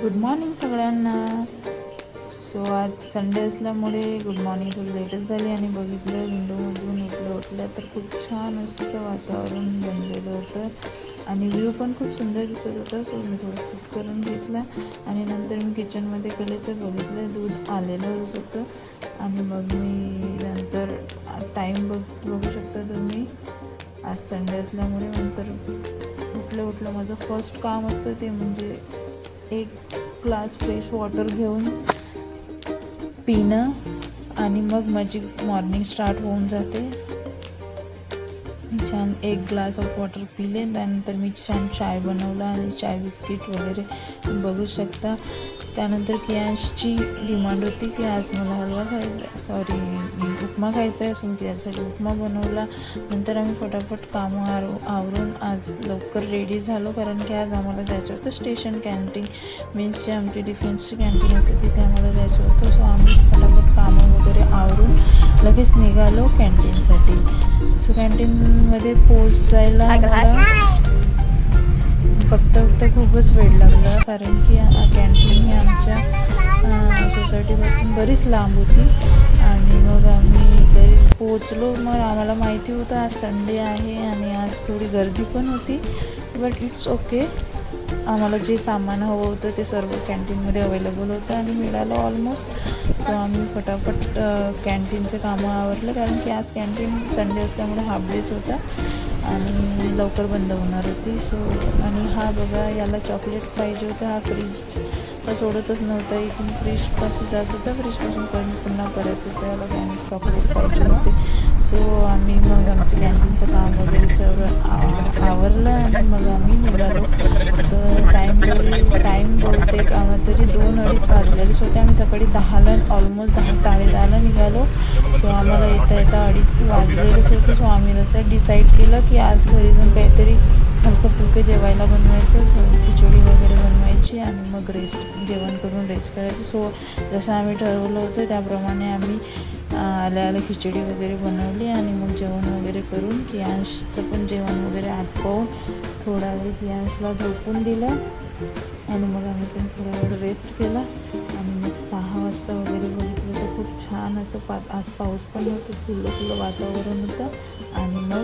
Good morning सगळ्यांना. So आज Sunday असल्यामुळे गुड मॉर्निंग थोडी लेटच झाली आणि बघितलं विंडोमधून उठल्या तर खूप छान असं वातावरण बनलेलं होतं आणि व्ह्यू पण खूप सुंदर दिसत होता. सो मी थोडं शूट करून घेतला आणि नंतर मी किचनमध्ये गेले तर बघितलं दूध आलेलं होतं आणि मग मी नंतर टाईम बघू शकता तुम्ही. आज संडे असल्यामुळे नंतर उठलं माझं फर्स्ट काम असतं ते म्हणजे एक ग्लास फ्रेश वॉटर घेऊन पिणं आणि मग माझी मॉर्निंग स्टार्ट होऊन जाते. छान एक ग्लास ऑफ वॉटर पिले, त्यानंतर मी छान चाय बनवला आणि चाय बिस्किट वगैरे बघू शकता. त्यानंतर कियांशची डिमांड होती की आज मला हलवा खायचा उपमा खायचा आहे, सो कियासाठी उपमा बनवला. नंतर आम्ही फटाफट कामं आवरून आज लवकर रेडी झालो, कारण की आज आम्हाला जायचं होतं स्टेशन कॅन्टीन मीन्स जे आमची डिफेन्सची कॅन्टीन असते तिथे आम्हाला जायचं होतं. सो आम्ही फटाफट कामं वगैरे आवरून लगेच निघालो कॅन्टीनसाठी. सो कॅन्टीनमध्ये पोचायला फक्त खूपच वेळ लागला, कारण की कॅन्टीन ही आमच्या सोसायटीपासून बरीच लांब होती आणि मग आम्ही तरी पोचलो. मग आम्हाला माहिती होतं आज संडे आहे आणि आज थोडी गर्दी पण होती, बट इट्स ओके. आम्हाला जे सामान हवं होतं ते सर्व कॅन्टीनमध्ये अवेलेबल होतं आणि मिळालं ऑलमोस्ट. तो आम्ही फटाफट कॅन्टीनचं कामं आवरलं, कारण की आज कॅन्टीन संडे असल्यामुळे हाफ डेच होता आणि लवकर बंद होणार होती. सो आणि हा बघा, याला चॉकलेट पाहिजे होतं. हा फ्रीज तर सोडतच नव्हता, इथून फ्रीजपासून जात होता, फ्रीजपासून पुन्हा परत होतं, याला चॉकलेट पाहिजे होते. सो आम्ही मग आमचं कॅन्टीनचं काम वगैरे सर्व आवरलं आणि मग आम्ही निघालो. तर टाईम बहुतेक तरी 2-2:30 वाजलेलेच होते. आम्ही सकाळी 10ला ऑलमोस्ट 10-10:30ला निघालो. सो आम्हाला येता 2:30 वाजलेलेच होते. सो आम्ही तसं डिसाईड केलं की आज घरी जाऊन काहीतरी हलकं फुलकं जेवायला बनवायचं. सो खिचडी वगैरे बनवायची आणि मग जेवण करून रेस्ट करायचं. सो जसं आम्ही ठरवलं होतं त्याप्रमाणे आम्ही आल्या खिचडी वगैरे बनवली आणि मग जेवण वगैरे करून कियांशचं पण जेवण वगैरे आटपवून थोडा वेळ कियांशला झोपून दिलं आणि मग आम्ही पण थोडा वेळ रेस्ट केला आणि मग 6 वाजता वगैरे बघितलं तर खूप छान असं आज पाऊस पण होतं, खुलं वातावरण होतं आणि मग